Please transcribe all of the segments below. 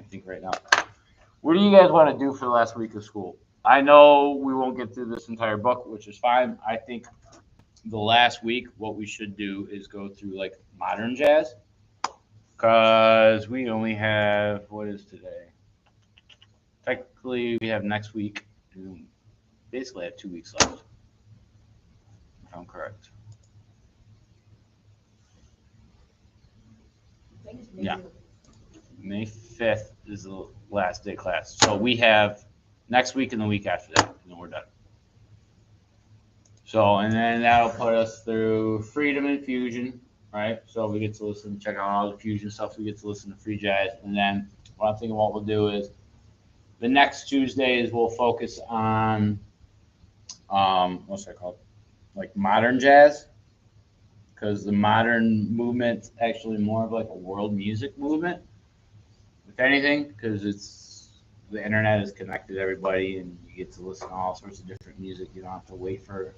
think right now. What do you guys want to do for the last week of school? I know we won't get through this entire book, which is fine. I think the last week, what we should do is go through like modern jazz, because we only have, what is today? Technically, we have next week. We basically have 2 weeks left, if I'm correct. Yeah. May 5th is the last day class. So we have next week and the week after that, and then we're done. So, and then that'll put us through Freedom and Fusion, right? So we get to listen, check out all the Fusion stuff. We get to listen to free jazz. And then what I'm thinking what we'll do is the next Tuesday is we'll focus on, what's that called? Like modern jazz. Because the modern movement's actually more of like a world music movement, if anything, because the internet has connected everybody and you get to listen to all sorts of different music. You don't have to wait for,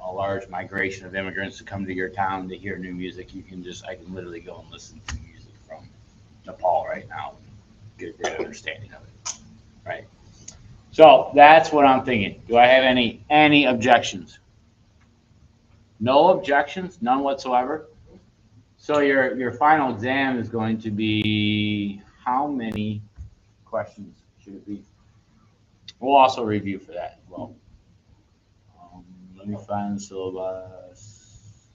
a large migration of immigrants to come to your town to hear new music. I can literally go and listen to music from Nepal right now and get a great understanding of it, right? So that's what I'm thinking. Do I have any objections? No objections, none whatsoever. So your final exam is going to be, how many questions should it be? We'll also review for that as well. Let me find the syllabus.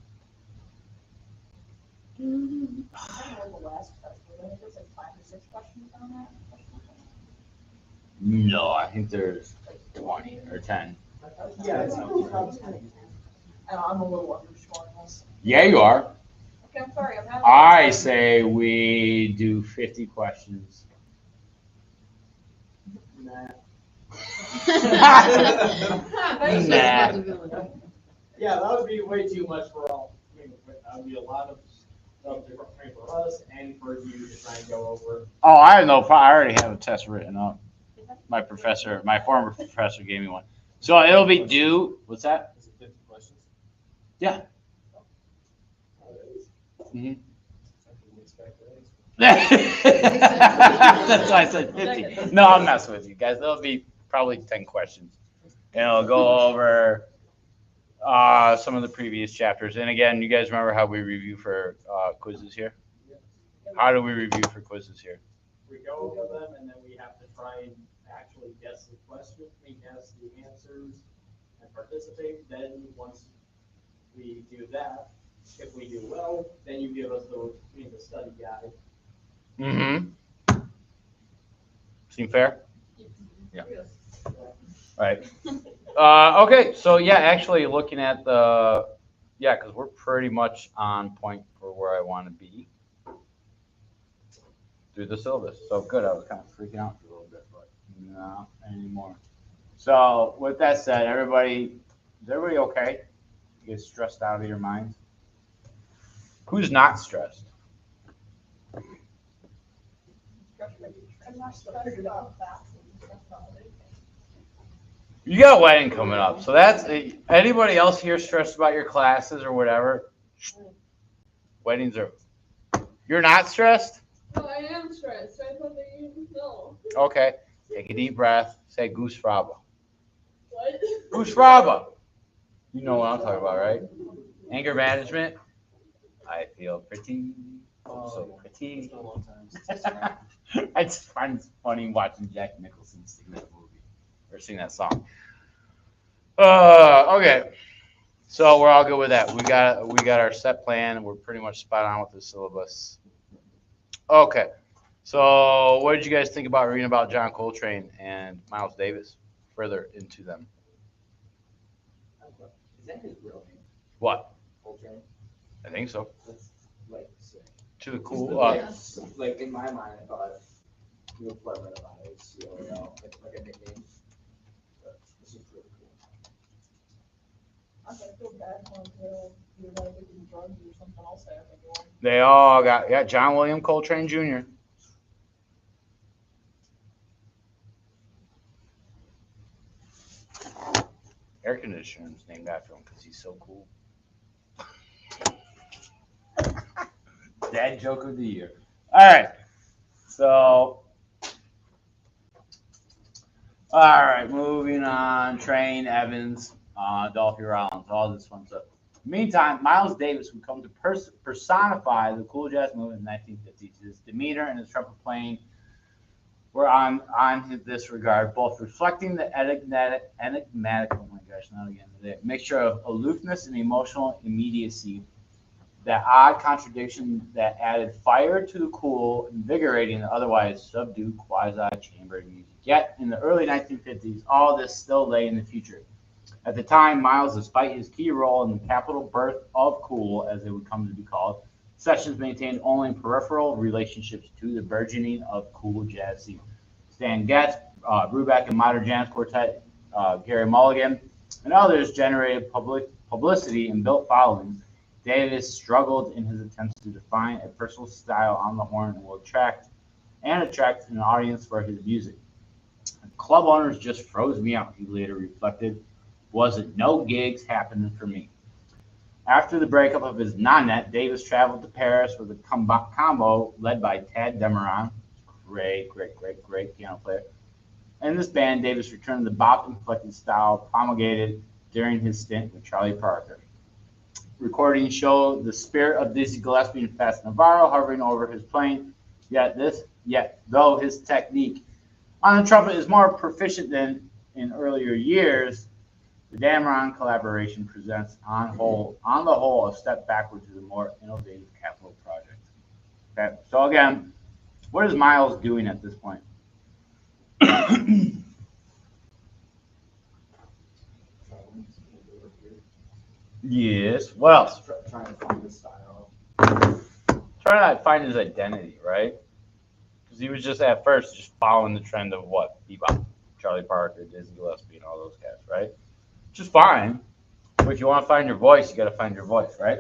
No, I think there's 20 or 10. Yeah, it's and I'm a little underscored on this. Yeah, you are. Okay, I'm sorry, I'm having. I say we do 50 questions. Nah. Nah. Yeah, that would be way too much for all. That would be a lot of stuff different thing for us and for you to try and go over. Oh, I have no problem. I already have a test written up. My former professor gave me one. So it'll be due, what's that? Is it 50 questions? Yeah. Mm-hmm. That's why I said 50. No, I'm messing with you guys. There'll be probably 10 questions. And it'll go over some of the previous chapters. And again, you guys remember how we review for quizzes here? How do we review for quizzes here? We go over them and then we have to try and actually guess the question, guess the answers, and participate. Then once we do that, if we do well, then you give us the study guide. Mm-hmm. Seem fair? Yeah. Right. Okay, so yeah, actually looking at because we're pretty much on point for where I want to be through the syllabus. So good, I was kind of freaking out for a little bit, but not anymore. So with that said, is everybody okay? You get stressed out of your minds? Who's not stressed? You got a wedding coming up, so that's anybody else here stressed about your classes or whatever? Weddings are. You're not stressed? No, I am stressed. I thought that you know. Okay, take a deep breath. Say Goose Fraba. What? Goose Fraba. You know what I'm talking about, right? Anger management. I feel pretty. So pretty. It's been a long time since it's I just find it funny watching Jack Nicholson sing that movie or sing that song. Okay, so we're all good with that. We got our set plan, and we're pretty much spot on with the syllabus. Okay, so what did you guys think about reading about John Coltrane and Miles Davis further into them? Is that his real name? What? Coltrane? I think so. That's like sick. To the cool. Like in my mind, I thought he was clever about it. Like a nickname. But this is really cool. I feel bad when you're like doing drugs or something else there. They all got John William Coltrane Jr. Air conditioner is named after him because he's so cool. Dad joke of the year. All right. So, all right, moving on. Train, Evans, Dolphy Rollins, all this fun stuff. Meantime, Miles Davis would come to personify the cool jazz movement in the 1950s. His demeanor and his trumpet playing were on this regard, both reflecting the enigmatic, oh my gosh, not again today, mixture of aloofness and emotional immediacy, that odd contradiction that added fire to the cool, invigorating the otherwise subdued quasi-chambered music. Yet, in the early 1950s, all this still lay in the future. At the time, Miles, despite his key role in the capital birth of cool, as it would come to be called, Sessions maintained only peripheral relationships to the burgeoning of cool jazz scene. Stan Getz, Brubeck and Modern Jazz Quartet, Gary Mulligan, and others generated publicity and built followings. Davis struggled in his attempts to define a personal style on the horn and will attract an audience for his music. Club owners just froze me out, he later reflected. Wasn't no gigs happening for me. After the breakup of his non-net, Davis traveled to Paris with a combo led by Tad Demeron, great piano player. In this band, Davis returned the bop-inflected style promulgated during his stint with Charlie Parker. Recordings show the spirit of Dizzy Gillespie and Fats Navarro hovering over his playing, yet though his technique on the trumpet is more proficient than in earlier years, the Dameron collaboration presents on the whole a step backward to the more innovative Capitol project. Okay, so again, what is Miles doing at this point? Yes. What else? Trying to find the style. Trying to find his identity, right? Because he was just at first just following the trend of what bebop, Charlie Parker, Dizzy Gillespie, and all those guys, right? Which is fine. But if you want to find your voice, you got to find your voice, right?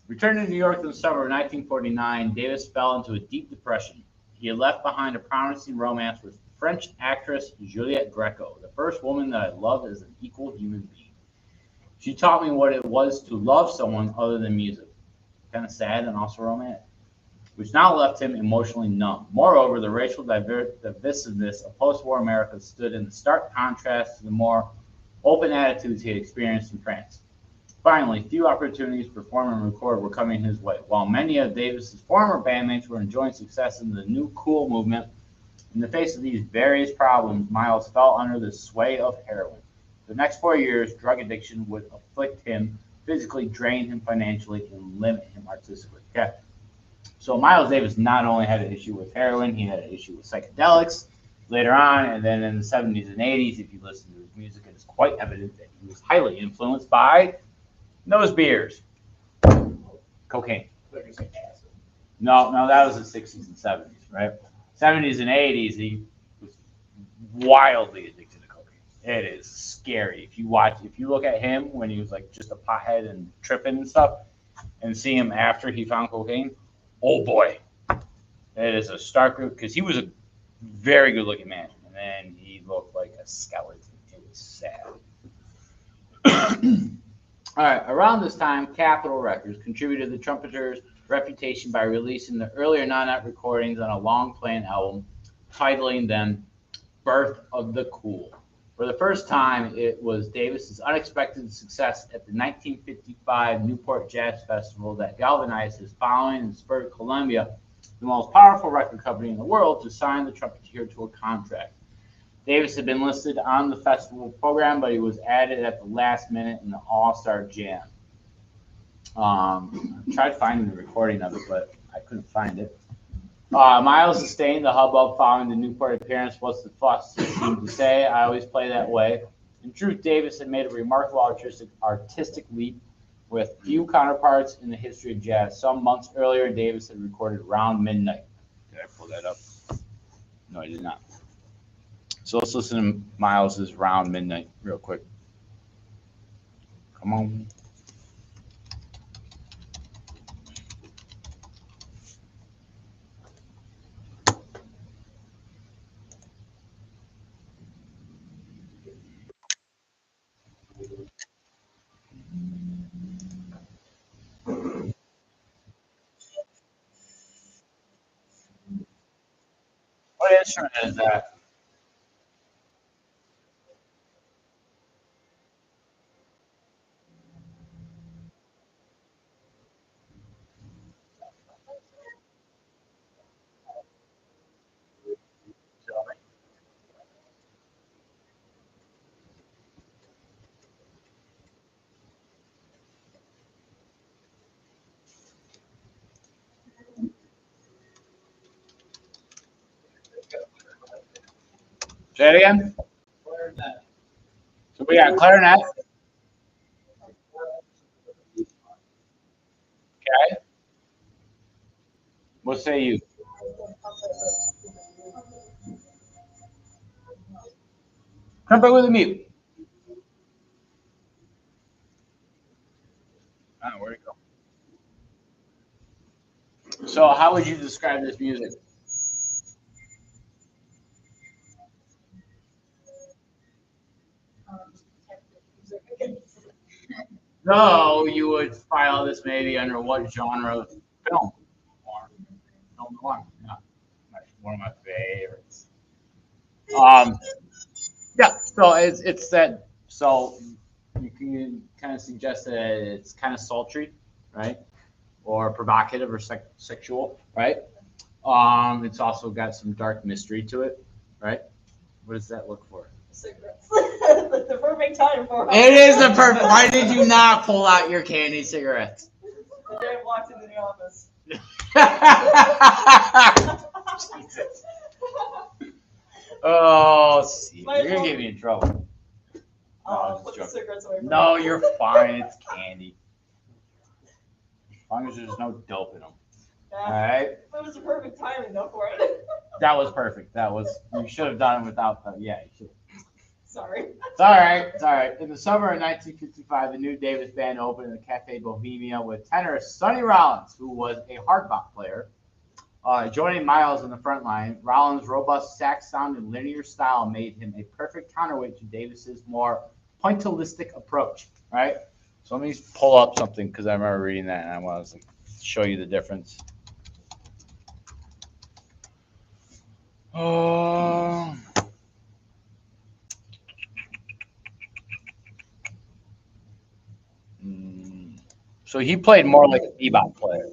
Returning to New York in the summer of 1949, Davis fell into a deep depression. He had left behind a promising romance with French actress Juliette Greco, the first woman that I loved as an equal human being. She taught me what it was to love someone other than music. Kind of sad and also romantic, which now left him emotionally numb. Moreover, the racial divisiveness of post-war America stood in stark contrast to the more open attitudes he had experienced in France. Finally, few opportunities to perform and record were coming his way. While many of Davis's former bandmates were enjoying success in the new cool movement, in the face of these various problems, Miles fell under the sway of heroin. The next 4 years, drug addiction would afflict him, physically drain him financially, and limit him artistically. Okay. So Miles Davis not only had an issue with heroin, he had an issue with psychedelics later on, and then in the 70s and 80s, if you listen to his music, it is quite evident that he was highly influenced by nose beers, cocaine. No, that was the 60s and 70s, right? 70s and 80s, he was wildly addicted to cocaine. It is scary. If you look at him when he was like just a pothead and tripping and stuff, and see him after he found cocaine, oh boy, it is a stark because he was a very good looking man, and then he looked like a skeleton. It was sad. All right, around this time, Capitol Records contributed to the trumpeter's reputation by releasing the earlier non-net recordings on a long-playing album, titling them Birth of the Cool. For the first time, it was Davis's unexpected success at the 1955 Newport Jazz Festival that galvanized his following and spurred Columbia, the most powerful record company in the world, to sign the trumpeter to a contract. Davis had been listed on the festival program, but he was added at the last minute in the All-Star Jam. I tried finding the recording of it, but I couldn't find it. Miles sustained the hubbub following the Newport appearance. What's the fuss? He seemed to say, I always play that way. In truth, Davis had made a remarkable artistic leap with few counterparts in the history of jazz. Some months earlier, Davis had recorded Round Midnight. Did I pull that up? No, I did not. So let's listen to Miles's Round Midnight real quick. Come on. instrument is that? Say it again. So we got clarinet. Okay. What say you? Trumpet with a mute. Oh, where'd it go? So how would you describe this music? No, you would file this maybe under what genre of film? Or film noir. Yeah. One of my favorites. Um, yeah, so it's that. So you can kind of suggest that it's kind of sultry, right, or provocative or sexual, right? It's also got some dark mystery to it, right? What does that look for? Cigarettes. The perfect time for them. It is the perfect. Why did you not pull out your candy cigarettes? The day I walked into the office. Jesus. Oh, see, Might you're as gonna well- get me in trouble. I'll just put the joking. cigarettes away from No, me. you're fine. It's candy. As long as there's no dope in them. All Yeah. right. It was the perfect timing though for it. That was perfect. That was. You should have done it without the. Yeah, you should. Sorry. It's all right. It's all right. In the summer of 1955, the new Davis Band opened in the Cafe Bohemia with tenor Sonny Rollins, who was a hardbop player. Joining Miles in the front line, Rollins' robust sax sound and linear style made him a perfect counterweight to Davis's more pointillistic approach. Right. So let me pull up something because I remember reading that and I want to show you the difference. Oh. So he played more like a bebop player,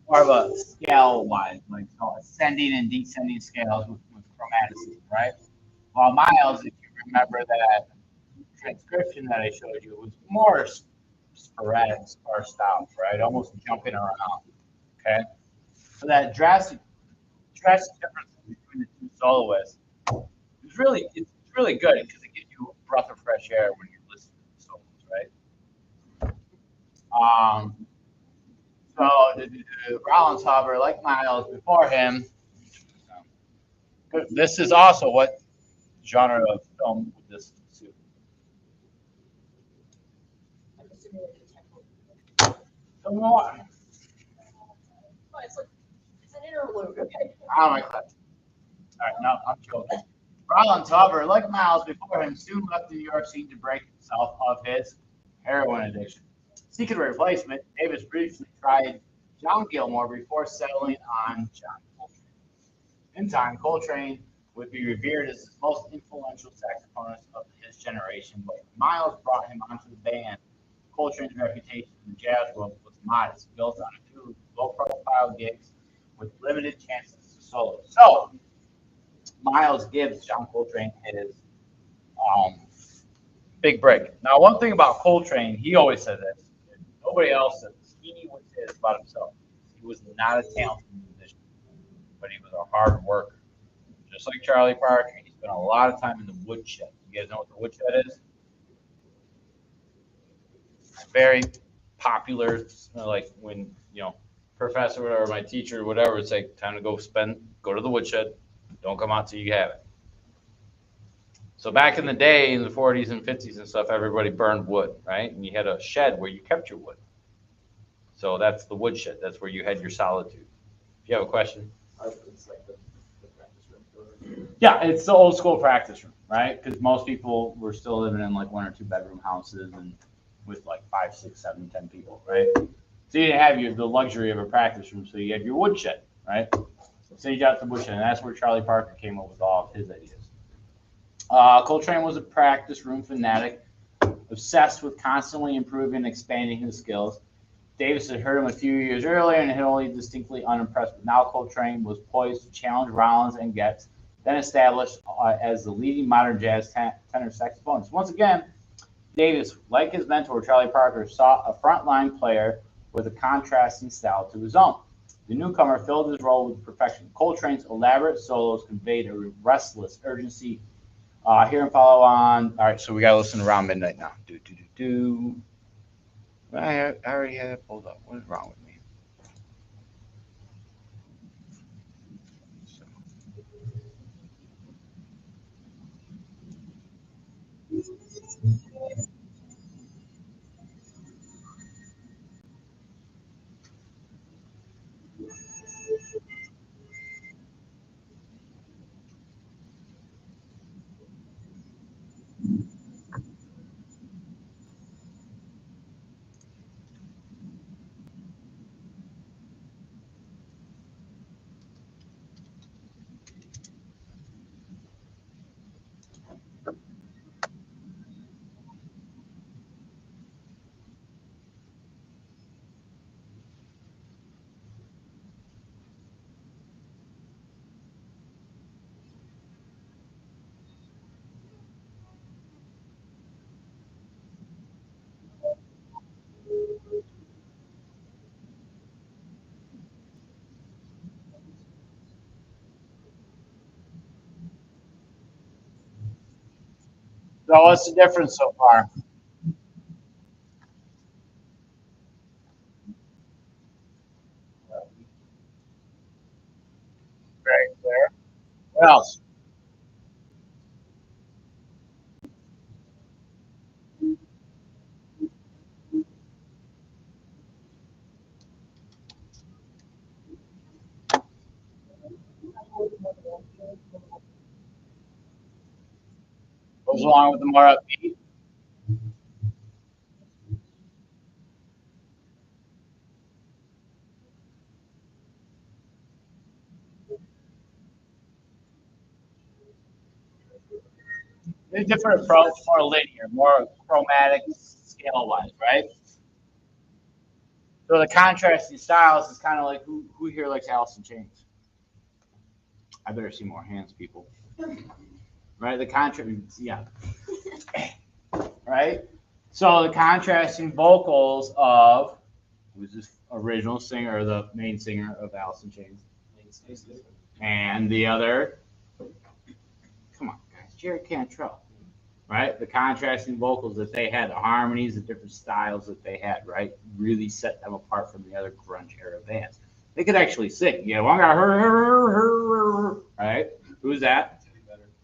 more of a scale-wise, like so ascending and descending scales with chromaticism, right? While Miles, if you remember that transcription that I showed you, was more sporadic, sparsed out, right? Almost jumping around. Okay, so that drastic difference between the two soloists is it's really good because it gives you a breath of fresh air when you're listening to the solos, right? So the Rollins, however, like Miles before him, this is also what genre of film would this suit? I'm assuming like a techno. Film noir. Oh, it's an interlude, okay? Oh my God. All right, no, I'm joking. Rollins, however, like Miles before him, soon left the New York scene to break himself of his heroin addiction. Seeking a replacement, Davis briefly tried John Gilmore before settling on John Coltrane. In time, Coltrane would be revered as the most influential saxophonist of his generation, but Miles brought him onto the band. Coltrane's reputation in the jazz world was modest, built on a few low-profile gigs with limited chances to solo. So, Miles gives John Coltrane his big break. Now, one thing about Coltrane, he always said this. Nobody else said this. He would say this about himself. He was not a talented musician, but he was a hard worker. Just like Charlie Parker, he spent a lot of time in the woodshed. You guys know what the woodshed is? Very popular, like when, professor or my teacher or whatever would say, time to go to the woodshed. Don't come out till you have it. So back in the day, in the 40s and 50s and stuff, everybody burned wood, right? And you had a shed where you kept your wood. So that's the woodshed. That's where you had your solitude. If you have a question. It's like the practice room. Yeah, it's the old school practice room, right? Because most people were still living in like 1 or 2 bedroom houses and with like 5, 6, 7, 10 people, right? So you didn't have the luxury of a practice room, so you had your woodshed, right? So sage out the bush, and that's where Charlie Parker came up with all of his ideas. Coltrane was a practice room fanatic, obsessed with constantly improving and expanding his skills. Davis had heard him a few years earlier and had only distinctly unimpressed, but now Coltrane was poised to challenge Rollins and Getz, then established as the leading modern jazz tenor saxophonist. Once again, Davis, like his mentor Charlie Parker, sought a frontline player with a contrasting style to his own. The newcomer filled his role with perfection. Coltrane's elaborate solos conveyed a restless urgency. Here and follow on. All right, so we got to listen around midnight now. I already had it pulled up. What is wrong with me? So what's the difference so far? Very clear. What else? Goes along with the more upbeat. A different approach, more linear, more chromatic scale wise, right? So the contrasting styles is kind of like who here likes Alice in Chains? I better see more hands, people. Right? The contrast, yeah. Right? So the contrasting vocals of who's this original singer, or the main singer of Alice in Chains, and the other, come on, guys, Jerry Cantrell. Right? The contrasting vocals that they had, the harmonies, the different styles that they had, right? Really set them apart from the other grunge era bands. They could actually sing. Yeah, one guy, right? Who's that?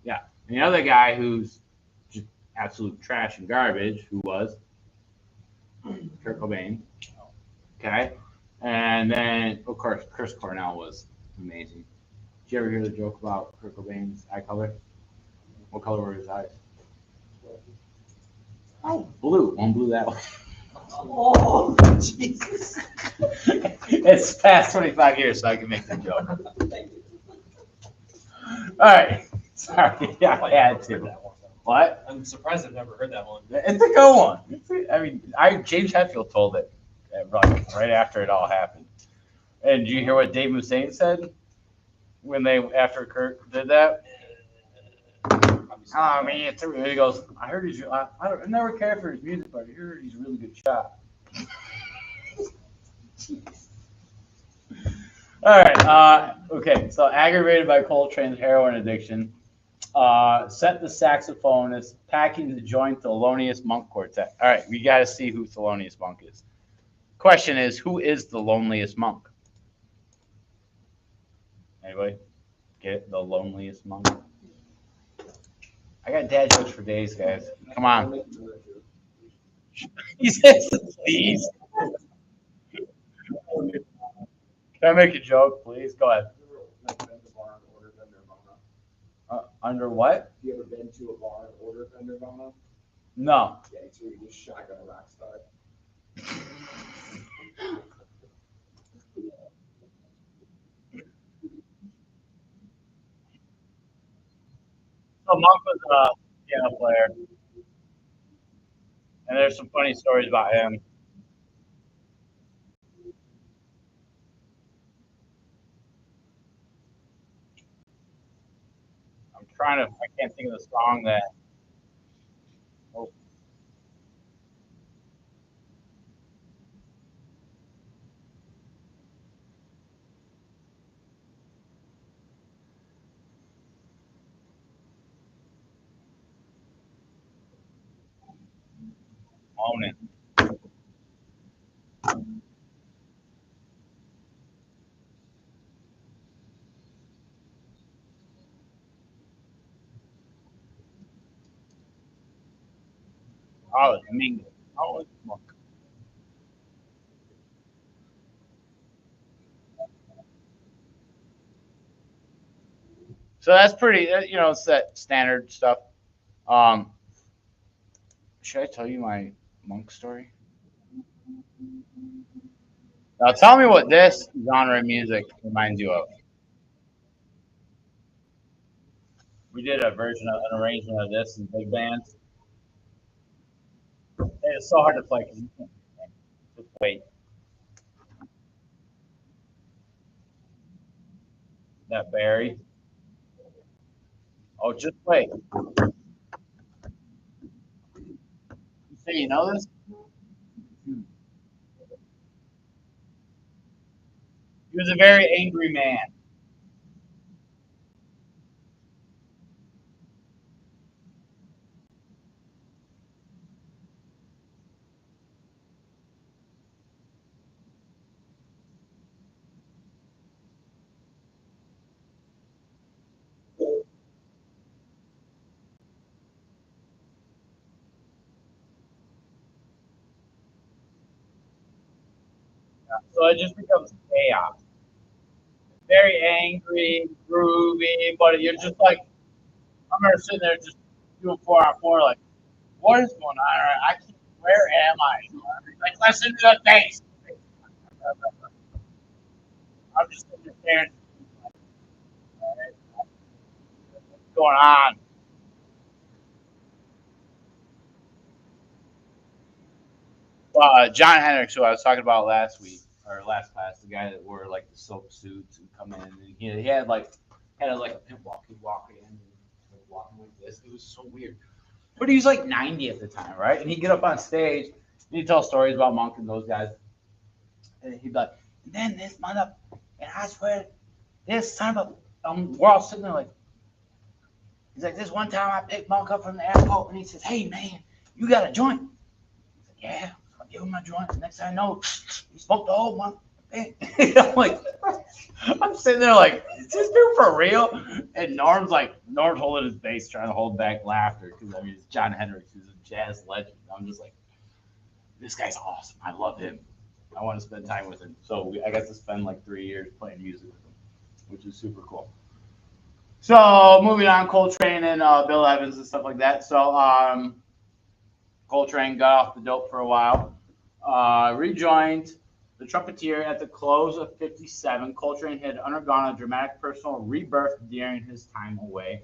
Yeah. And the other guy who's just absolute trash and garbage, who was Kurt Cobain. Okay. And then, of course, Chris Cornell was amazing. Did you ever hear the joke about Kurt Cobain's eye color? What color were his eyes? Oh, blue. One blue that way. Oh, Jesus. It's past 25 years, so I can make the joke. All right. Sorry. Yeah, I had to. What? I'm surprised I've never heard that one. It's a good one. James Hetfield told it right after it all happened. And did you hear what Dave Mustaine said when after Kurt did that? Oh, man, he goes, I heard I never cared for his music, but I heard he's a really good shot. All right. Okay. So aggravated by Coltrane's heroin addiction, sent the saxophonist packing the joint Thelonious Monk Quartet. All right. We got to see who Thelonious Monk is. Question is, who is the loneliest monk? Anybody get it? The loneliest monk? I got dad jokes for days, guys. Come on. He says, please. Can I make a joke, please? Go ahead. Under what? Have you ever been to a bar and ordered a Nirvana? No. Yeah, it's where you just shotgun a rock star. Monk was a piano player, and there's some funny stories about him. I can't think of the song that. Oh, own it. Oh, Domingo. Oh, it's Monk. So that's pretty. It's that standard stuff. Um, should I tell you my Monk story? Now tell me what this genre of music reminds you of. We did an arrangement of this in big bands. It's so hard to play because you can't just wait. That Barry. Oh, just wait. You say you know this? He was a very angry man. So it just becomes chaos. Very angry, groovy, but you're just like, I remember sitting there just doing 4 on 4, like, what is going on? I can't, where am I? Like, listen to the bass. I'm just sitting there staring, what's going on? John Hendricks, who I was talking about last week or last class, the guy that wore like the silk suits and come in, and he had like a pimp walk. He'd walk in and like walking like this. It was so weird. But he was like 90 at the time, right? And he'd get up on stage and he'd tell stories about Monk and those guys. And he'd be like, and then this mother, and I swear, this son of a, we're all sitting there like, he's like, this one time I picked Monk up from the airport and he says, hey man, you got a joint? Yeah, I give him my joint. The next thing I know, he smoked the whole one. I'm like, I'm sitting there like, is this dude for real? And Norm's holding his bass, trying to hold back laughter because I mean, it's John Hendricks, who's a jazz legend. I'm just like, this guy's awesome. I love him. I want to spend time with him. So I got to spend like 3 years playing music with him, which is super cool. So moving on, Coltrane and Bill Evans and stuff like that. So Coltrane got off the dope for a while, rejoined the trumpeter at the close of '57. Coltrane had undergone a dramatic personal rebirth during his time away,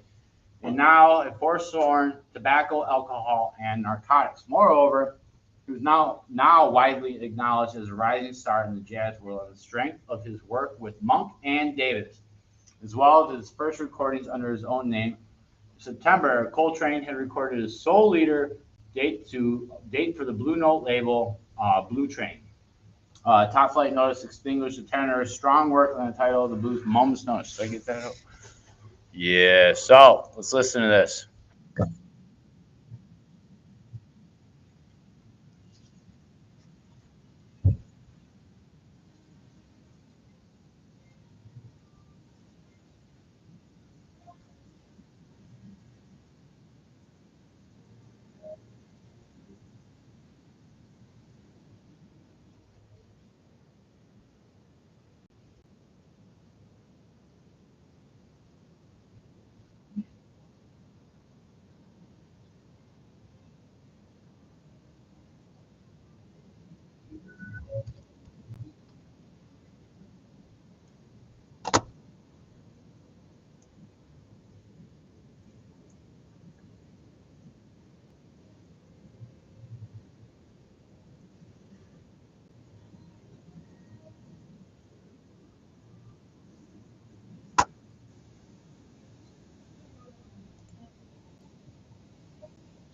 and now had forsworn tobacco, alcohol, and narcotics. Moreover, he was now widely acknowledged as a rising star in the jazz world on the strength of his work with Monk and Davis, as well as his first recordings under his own name. In September, Coltrane had recorded his Soul Leader date for the Blue Note label, Blue Train. Top Flight Notice extinguished the tenor's strong work on the title of the blues, Moment's Notice. Did I get that out? Yeah, so let's listen to this.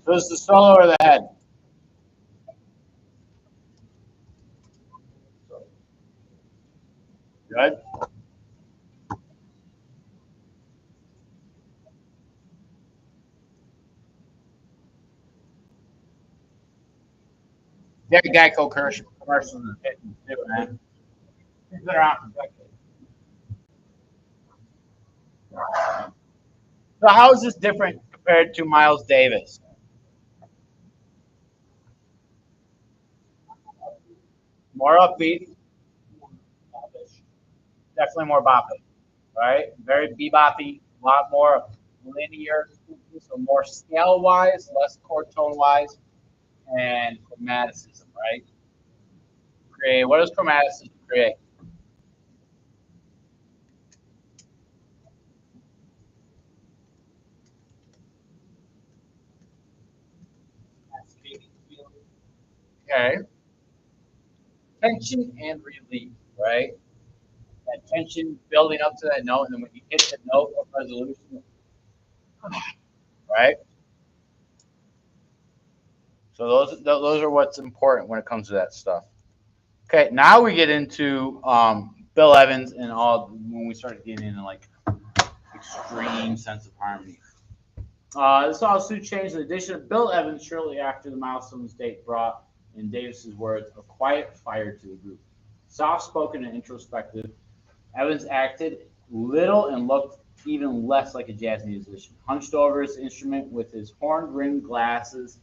So it's the solo or the head? Good. Yeah, Geico commercials and hitting too, man. He's been around for decades. So how is this different compared to Miles Davis? More upbeat, definitely more boppy, right? Very beboppy, a lot more linear, so more scale wise, less chord tone wise, and chromaticism, right? Create. What does chromaticism create? Okay. Tension and relief, right? That tension building up to that note, and then when you hit the note of resolution, right? So those are what's important when it comes to that stuff. Okay, now we get into Bill Evans and all when we start getting into like extreme sense of harmony. This also changed the addition of Bill Evans shortly after the Milestones date brought, in Davis's words, a quiet fire to the group. Soft-spoken and introspective, Evans acted little and looked even less like a jazz musician. Hunched over his instrument with his horn-rimmed glasses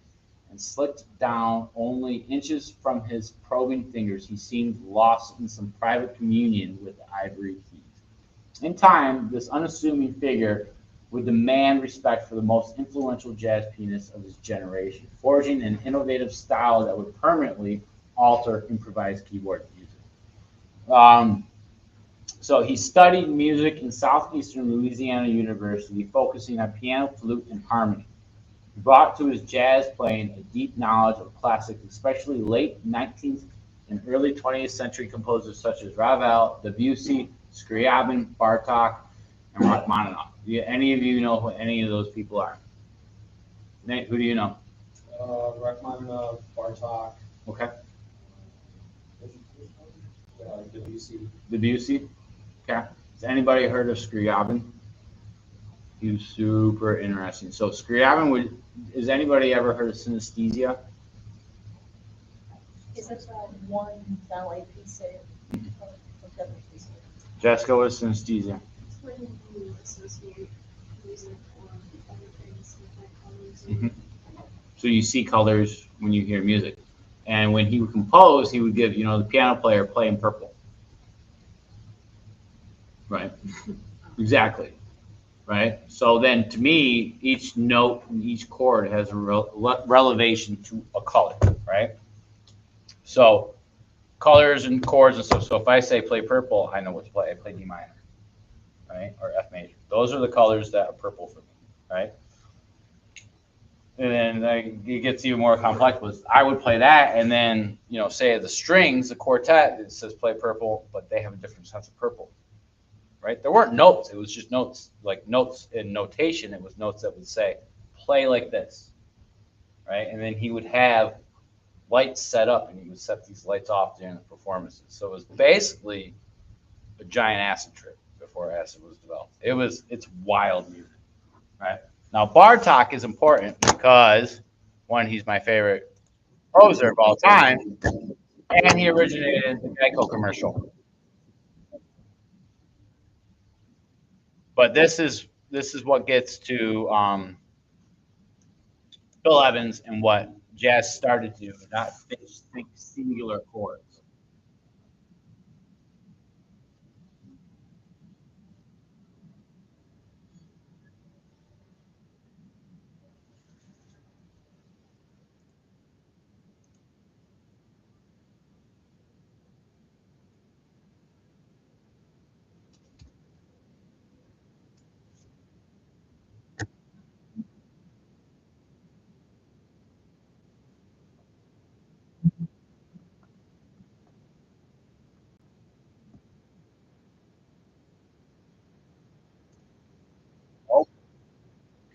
and slicked down only inches from his probing fingers, he seemed lost in some private communion with the ivory keys. In time, this unassuming figure would demand respect for the most influential jazz pianist of his generation, forging an innovative style that would permanently alter improvised keyboard music. So he studied music in Southeastern Louisiana University, focusing on piano, flute, and harmony. He brought to his jazz playing a deep knowledge of classics, especially late 19th and early 20th century composers such as Ravel, Debussy, Scriabin, Bartok, and Rachmaninoff. Do any of you know who any of those people are? Nate, who do you know? Rachmaninoff, Bartok, Okay. Debussy. Debussy. Okay. Has anybody heard of Scriabin? He was super interesting. So Scriabin would. Has anybody ever heard of synesthesia? Is that one ballet piece? Jessica, what is synesthesia? It's when you associate music or other things with like colors. Mhm. So you see colors when you hear music. And when he would compose, he would give, the piano player playing purple. Right. Exactly. Right. So then to me, each note and each chord has a relevation to a color. Right. So colors and chords and stuff. So if I say play purple, I know what to play. I play D minor. Right. Or F major. Those are the colors that are purple for me. Right. And then it gets even more complex. Was I would play that, and then say the strings, the quartet, it says play purple, but they have a different sense of purple, right? There weren't notes; it was just notes, like notes in notation. It was notes that would say play like this, right? And then he would have lights set up, and he would set these lights off during the performances. So it was basically a giant acid trip before acid was developed. It's wild music, right? Now, Bartok is important because, one, he's my favorite composer of all time, and he originated the Geico commercial. But this is what gets to Bill Evans and what jazz started to do, not think singular chords.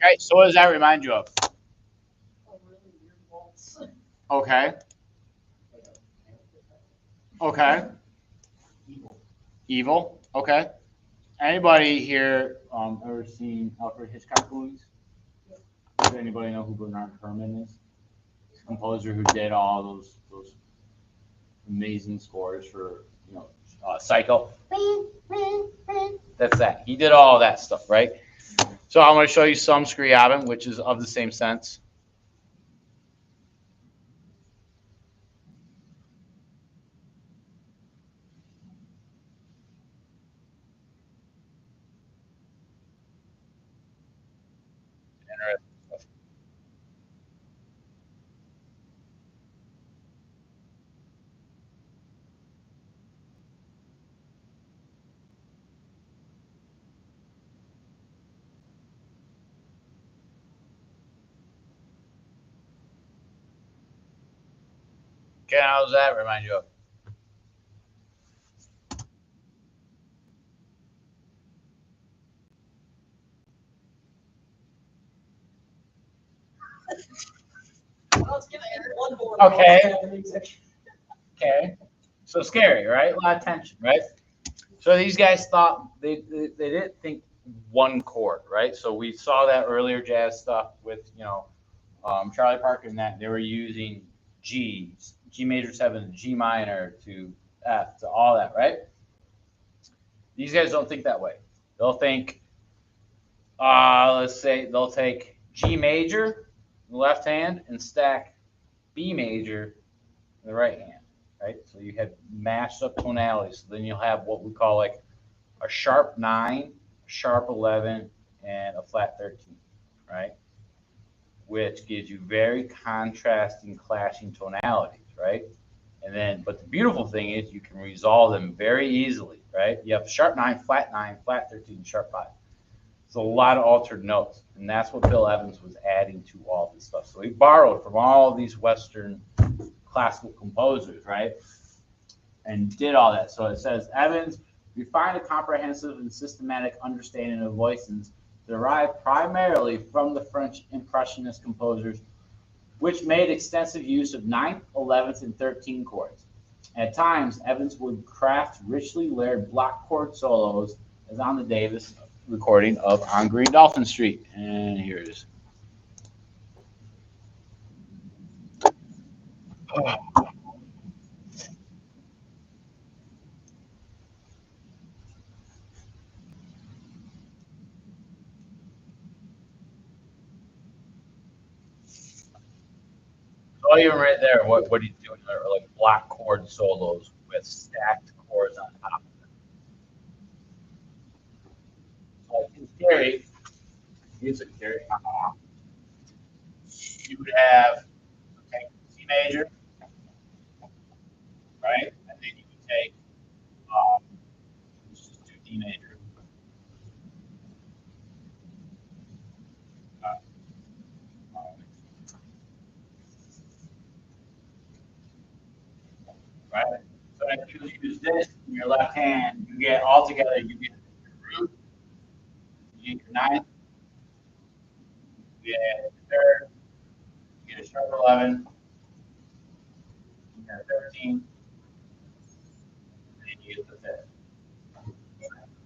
Okay, so what does that remind you of? Okay. Okay. Evil. Okay. Anybody here ever seen Alfred Hitchcock movies? Does anybody know who Bernard Herrmann is? He's a composer who did all those amazing scores for Psycho. That's that. He did all that stuff, right? So I'm going to show you some Scriabin, which is of the same sense. Okay, how does that remind you of? Okay. Okay. So scary, right? A lot of tension, right? So these guys thought they didn't think one chord, right? So we saw that earlier jazz stuff with Charlie Parker and that they were using G's, G major 7, G minor to F to all that, right? These guys don't think that way. They'll think, let's say they'll take G major in the left hand and stack B major in the right hand, right? So you have matched up tonalities. So then you'll have what we call like a sharp 9, sharp 11, and a flat 13, right? Which gives you very contrasting, clashing tonalities, right? And then, but the beautiful thing is you can resolve them very easily, right? You have sharp 9, flat 13, sharp 5. It's a lot of altered notes, and that's what Bill Evans was adding to all this stuff. So he borrowed from all these Western classical composers, right? And did all that. So it says Evans refined a comprehensive and systematic understanding of voicings derived primarily from the French Impressionist composers, which made extensive use of 9th, 11th, and 13th chords. At times, Evans would craft richly layered block chord solos, as on the Davis recording of On Green Dolphin Street. And here it is. So even right there, what he's doing are like block chord solos with stacked chords on top of it. So in theory, music theory, you would have C major, right? And then you would take, let's just do D major. Uh, right? So if you use this in your left hand, you get all together, you get your root, you get your 9th, you get your 3rd, you get a sharp 11, you get a 13, and then you get the 5th.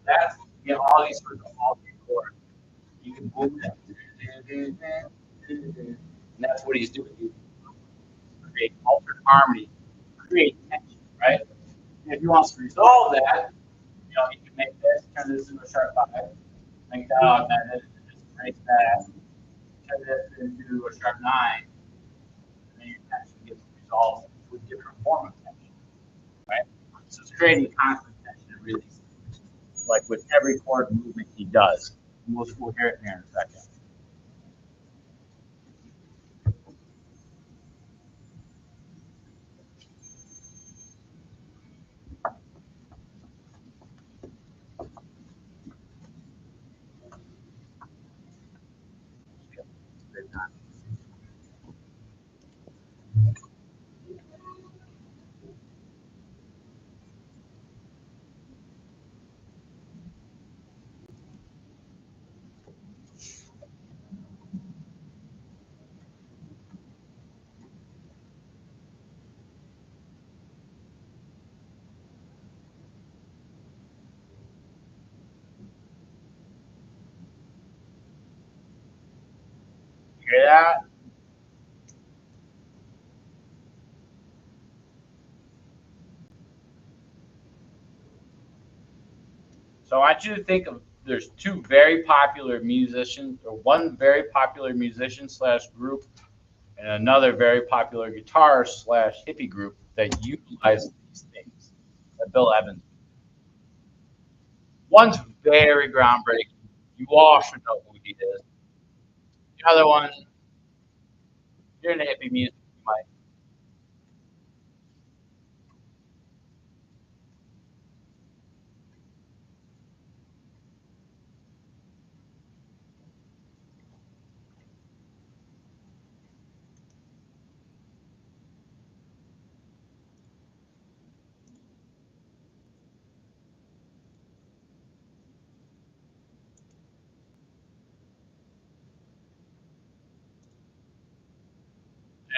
That's, you get all these sorts of alternate chords. You can move them. And that's what he's doing. You create altered harmony, create tension, right? And if he wants to resolve that, he can make this, turn this into a sharp 5, make that augmented, and just erase that, turn this into a sharp 9, and then your tension gets resolved to a different form of tension, right? So it's creating constant tension and release, like with every chord movement he does. We'll hear it here in a second. Hear that? So I want you to think of there's two very popular musicians, or one very popular musician slash group, and another very popular guitar slash hippie group that utilize these things that Bill Evans. One's very groundbreaking. You all should know who he is. The other one, you're into hippie music, you might.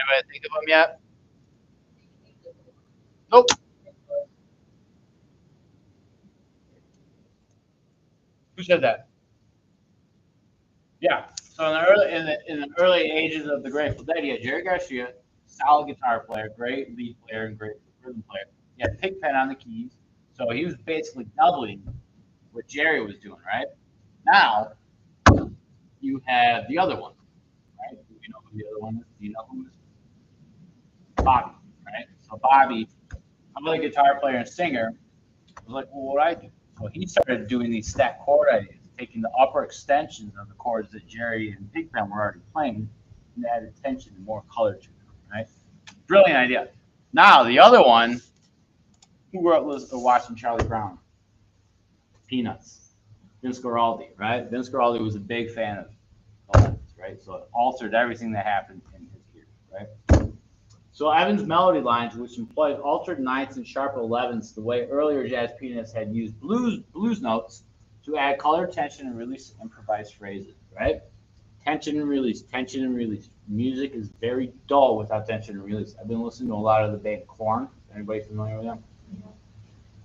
Anybody think of him yet? Nope. Who said that? Yeah. So in the early ages of the Grateful Dead, you had Jerry Garcia, solid guitar player, great lead player, and great rhythm player. He had Pigpen on the keys, so he was basically doubling what Jerry was doing. Right now, you have the other one. Right? Do you know who the other one is? Do you know who it is? Bobby. Right. So Bobby, another guitar player and singer, was like, well, what do I do? So he started doing these stacked chord ideas, taking the upper extensions of the chords that Jerry and Pigpen were already playing and added tension and more color to them, right? Brilliant idea. Now, the other one, who grew up watching Charlie Brown? Peanuts. Vince Guaraldi, right? Vince Guaraldi was a big fan of Evans, right? So it altered everything that happened in his ears, right? So Evans' melody lines, which employed altered ninths and sharp 11ths, the way earlier jazz pianists had used blues notes to add color, tension, and release improvised phrases, right? Tension and release, tension and release. Music is very dull without tension and release. I've been listening to a lot of the band Korn. Anybody familiar with them?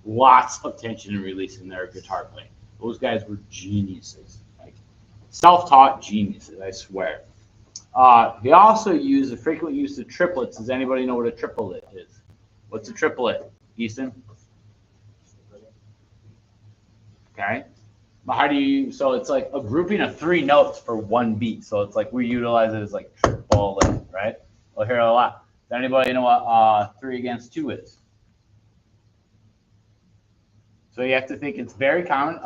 Lots of tension and release in their guitar playing. Those guys were geniuses, like self-taught geniuses, I swear. He also used the frequent use of triplets. Does anybody know what a triplet is? What's a triplet, Easton? Okay. But how do you? So it's like a grouping of three notes for one beat. So it's like we utilize it as like triplet, right? We'll hear it a lot. Does anybody know what 3 against 2 is? So you have to think it's very common.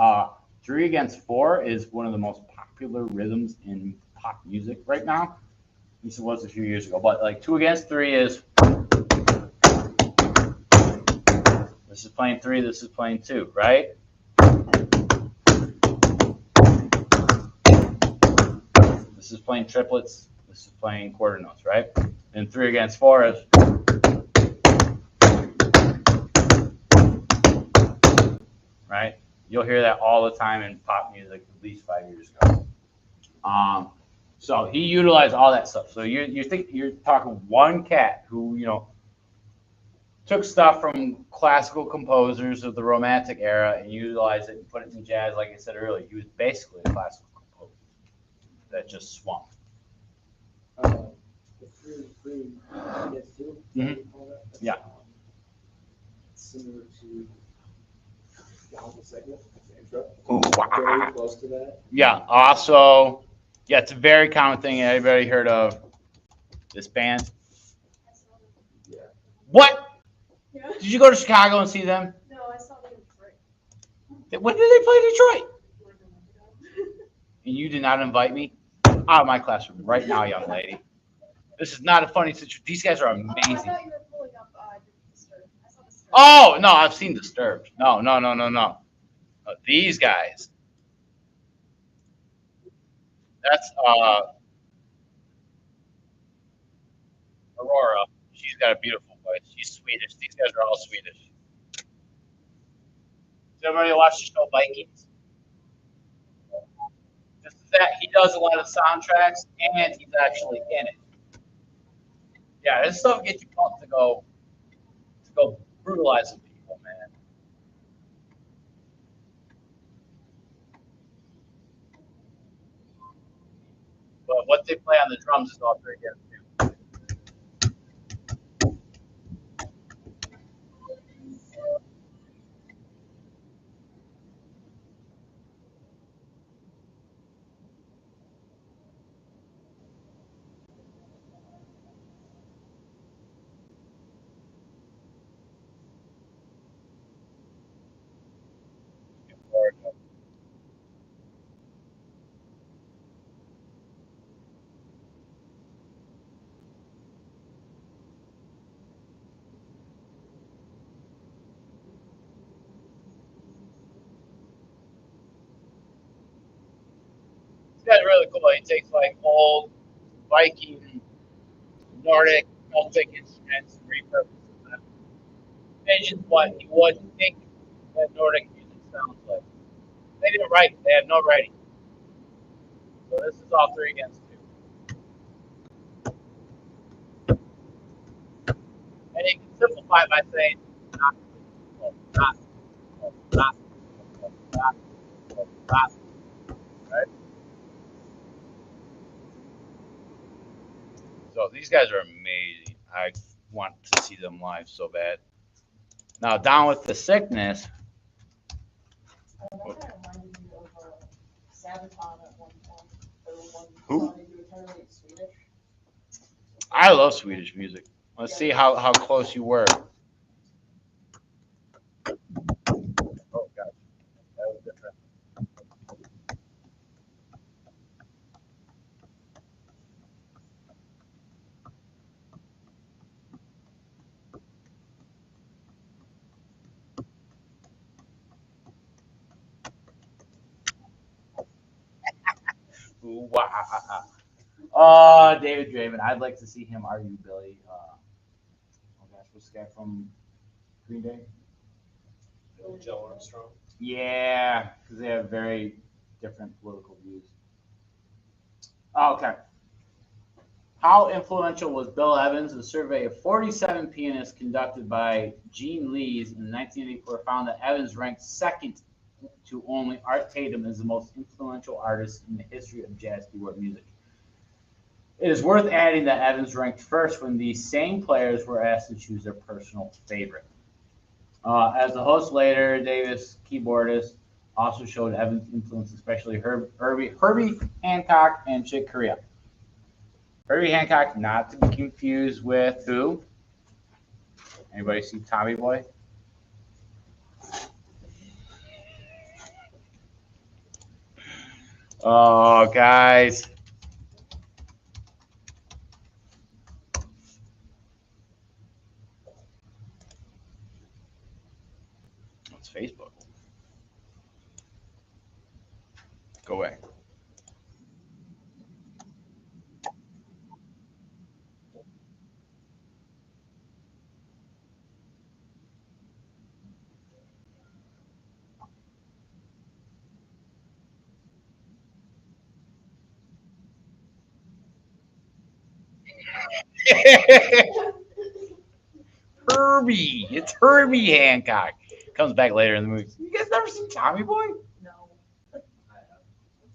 3 against 4 is one of the most popular rhythms in pop music right now. This was a few years ago, but like 2 against 3 is this is playing 3, this is playing 2, right? This is playing triplets, this is playing quarter notes, right? And 3 against 4 is right? You'll hear that all the time in pop music, at least 5 years ago. So he utilized all that stuff. So you're talking one cat who took stuff from classical composers of the Romantic era and utilized it and put it in jazz. Like I said earlier, he was basically a classical composer that just swung. The free against 2. Mhm. Yeah. Similar to the album segment, the intro. Ooh, Very wow. close to that. Yeah. Also, yeah, it's a very common thing. Everybody heard of this band? Yeah. What? Yeah. Did you go to Chicago and see them? No, I saw them in Detroit. When did they play Detroit? Like a month ago. And you did not invite me out of my classroom right now, young lady. This is not a funny situation. These guys are Oh, I amazing. thought you were pulling up Disturbed. I saw Disturbed. Oh no, I've seen Disturbed. No. These guys. That's Aurora. She's got a beautiful voice. She's Swedish. These guys are all Swedish. Does everybody watch the show Vikings? This is that he does a lot of soundtracks and he's actually in it. Yeah, this stuff gets you pumped to go brutalize some people, man. But But what they play on the drums is all three against two. This guy's really cool. He takes like old Viking, Nordic, Celtic instruments and repurposes them. Envisions what he would think that Nordic music sounds like. They didn't write. They had no writing. So this is all three against two. And you can simplify it by saying not, not, not, not. Right? So these guys are amazing. I want to see them live so bad. Now, Down with the Sickness. That kind of reminded me of Sabaton at one point. Who? They do entirely Swedish. I love Swedish music. Let's see how close you were. Oh, gosh. That was different. Ooh, wah, ah, ah. David Draven. I'd like to see him argue Billy. Oh gosh, what's the guy from Green Day? Joe Armstrong. Yeah, because they have very different political views. Oh, okay. How influential was Bill Evans? A survey of 47 pianists conducted by Gene Lees in 1984 found that Evans ranked second to only Art Tatum as the most influential artist in the history of jazz keyboard music. It is worth adding that Evans ranked first when these same players were asked to choose their personal favorite. As the host later, Davis keyboardist also showed Evans' influence, especially Herbie Hancock and Chick Corea. Herbie Hancock, not to be confused with who? Anybody see Tommy Boy? Oh, guys. It's Facebook. Go away. Herbie. It's Herbie Hancock. Comes back later in the movie. You guys never seen Tommy Boy? No.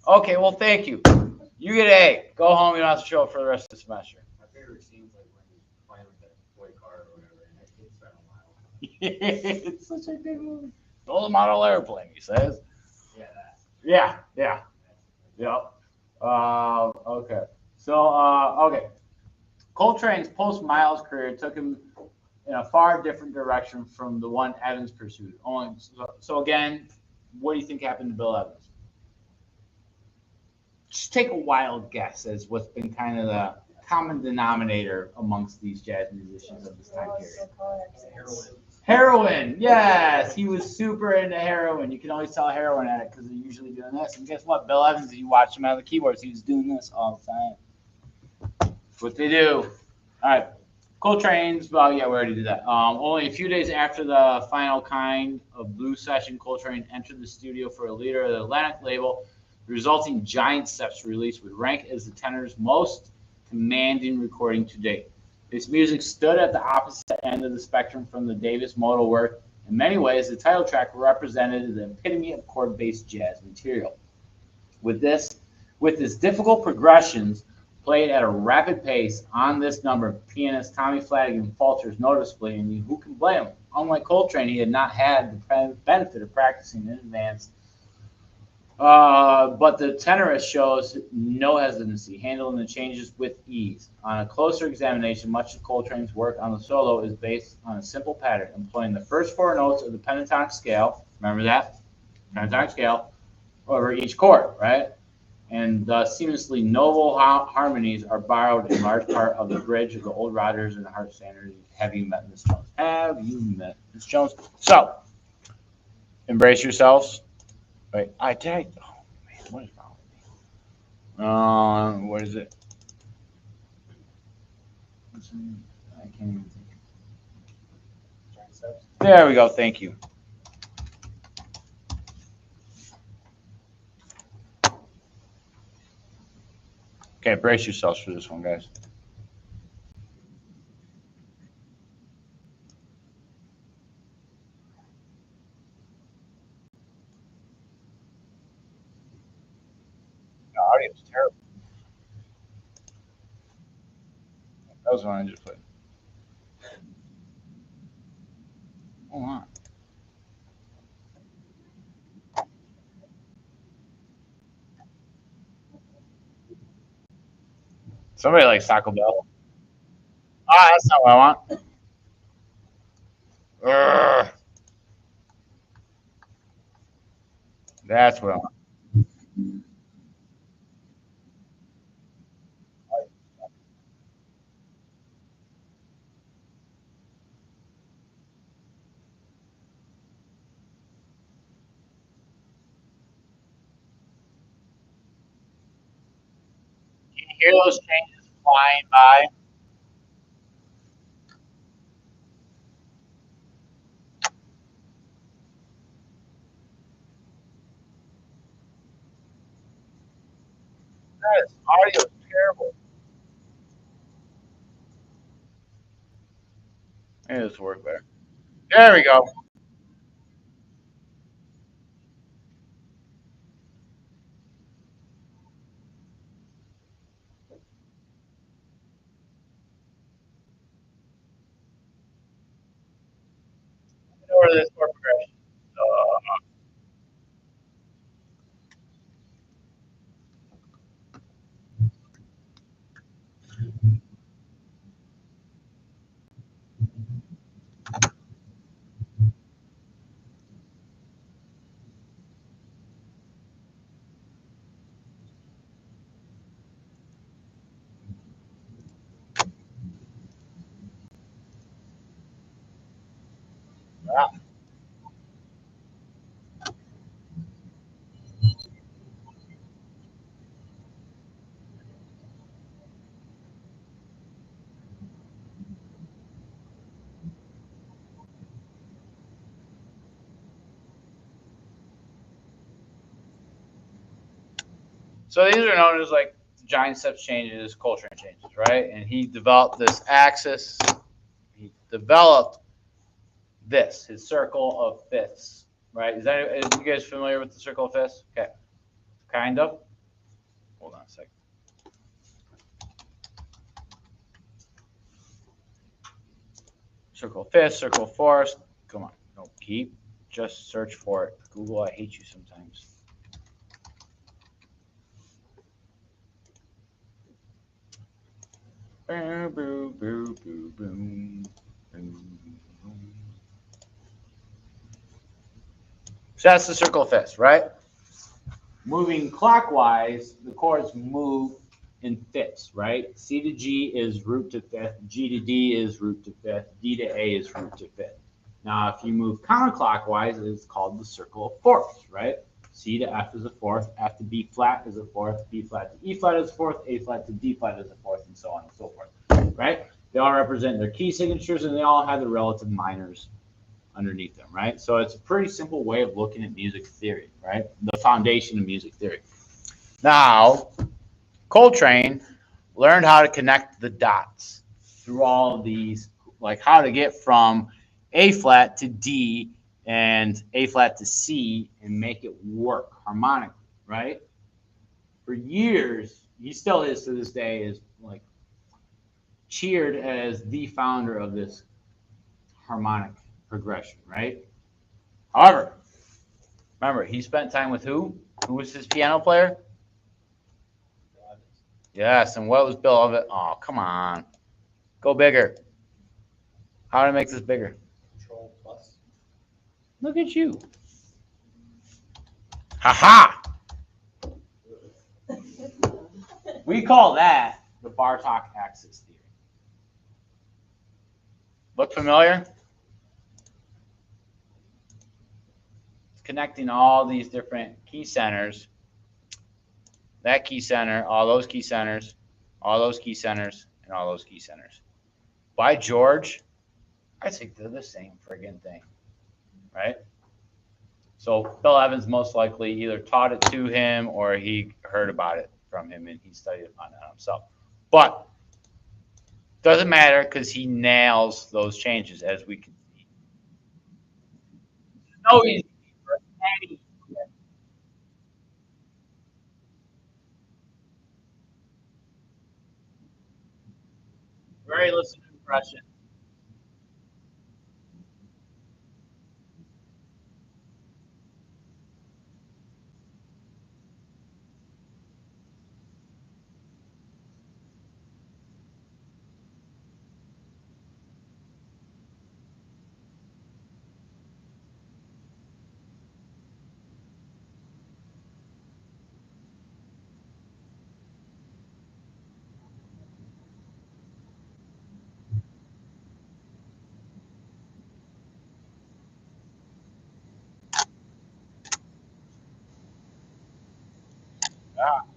Okay, well, thank you. You get A. Go home. You don't have to show up for the rest of the semester. My favorite scene's like when he's playing with that toy car or whatever, and that kid's trying to mile. It's such a good movie. Old model airplane, he says. Yeah, that. Yeah. Yep. Okay. So, okay. Coltrane's post-Miles career took him in a far different direction from the one Evans pursued. So again, what do you think happened to Bill Evans? Just take a wild guess as what's been kind of the common denominator amongst these jazz musicians of this time period. Heroin, yes, he was super into heroin. You can always tell heroin at it because they're usually doing this. And guess what? Bill Evans, if you watch him on the keyboards, he was doing this all the time. That's what they do. All right. Coltrane's, well, yeah, we already did that. Only a few days after the final kind of blues session, Coltrane entered the studio for a leader of the Atlantic label. The resulting Giant Steps release would rank as the tenor's most commanding recording to date. This music stood at the opposite end of the spectrum from the Davis modal work. In many ways, the title track represented the epitome of chord-based jazz material. With its difficult progressions, played at a rapid pace on this number, pianist Tommy Flanagan falters noticeably, and who can blame him? Unlike Coltrane, he had not had the benefit of practicing in advance. But the tenorist shows no hesitancy, handling the changes with ease. On a closer examination, much of Coltrane's work on the solo is based on a simple pattern, employing the first four notes of the pentatonic scale. Remember that? Pentatonic scale over each chord, right? And the seamlessly noble harmonies are borrowed in large part of the bridge of the Old Rodgers and Hart standards. Have you met Miss Jones? Have you met Miss Jones? So, embrace yourselves. Wait, I tagged. Oh man, what is wrong with me? What is it? I can't even think. There we go. Thank you. Okay, brace yourselves for this one, guys. The audio's terrible. That was one I just played. Hold on. Somebody likes Taco Bell. Ah, that's not what I want. Urgh. That's what I want. Can you hear those changes flying by? This audio is terrible. Maybe this will work better. There we go. Or this more progression. So these are known as like giant steps changes, Coltrane changes, right? And he developed this axis. He developed this, his circle of fifths, right? Are you guys familiar with the circle of fifths? Okay, kind of. Hold on a second. Circle of fifths, circle of fourths. Come on, don't keep. Just search for it. Google, I hate you sometimes. Boo, boo, boo, boo, boom, boom, boom. So that's the circle of fifths, right? Moving clockwise, the chords move in fifths, right? C to G is root to fifth, G to D is root to fifth, D to A is root to fifth. Now, if you move counterclockwise, it's called the circle of fourths, right? C to F is a fourth, F to B flat is a fourth, B flat to E flat is a fourth, A flat to D flat is a fourth, and so on and so forth, right? They all represent their key signatures, and they all have the relative minors underneath them, right? So it's a pretty simple way of looking at music theory, right? The foundation of music theory. Now, Coltrane learned how to connect the dots through all of these, like how to get from A flat to D and A flat to C and make it work harmonically, right? For years, he still is to this day, is like cheered as the founder of this harmonic progression, right? However, remember, he spent time with who? Who was his piano player? Yes, and what was Bill Evans? Oh, come on. Go bigger. How do I make this bigger? Control plus. Look at you. Ha ha! We call that the Bartok axis theory. Look familiar? It's connecting all these different key centers. That key center, all those key centers, all those key centers, and all those key centers. By George, I think they're the same friggin' thing, right? So Bill Evans most likely either taught it to him or he heard about it from him and he studied upon it himself. But doesn't matter because he nails those changes as we can see. No easy for any. Very listening impression. Yeah.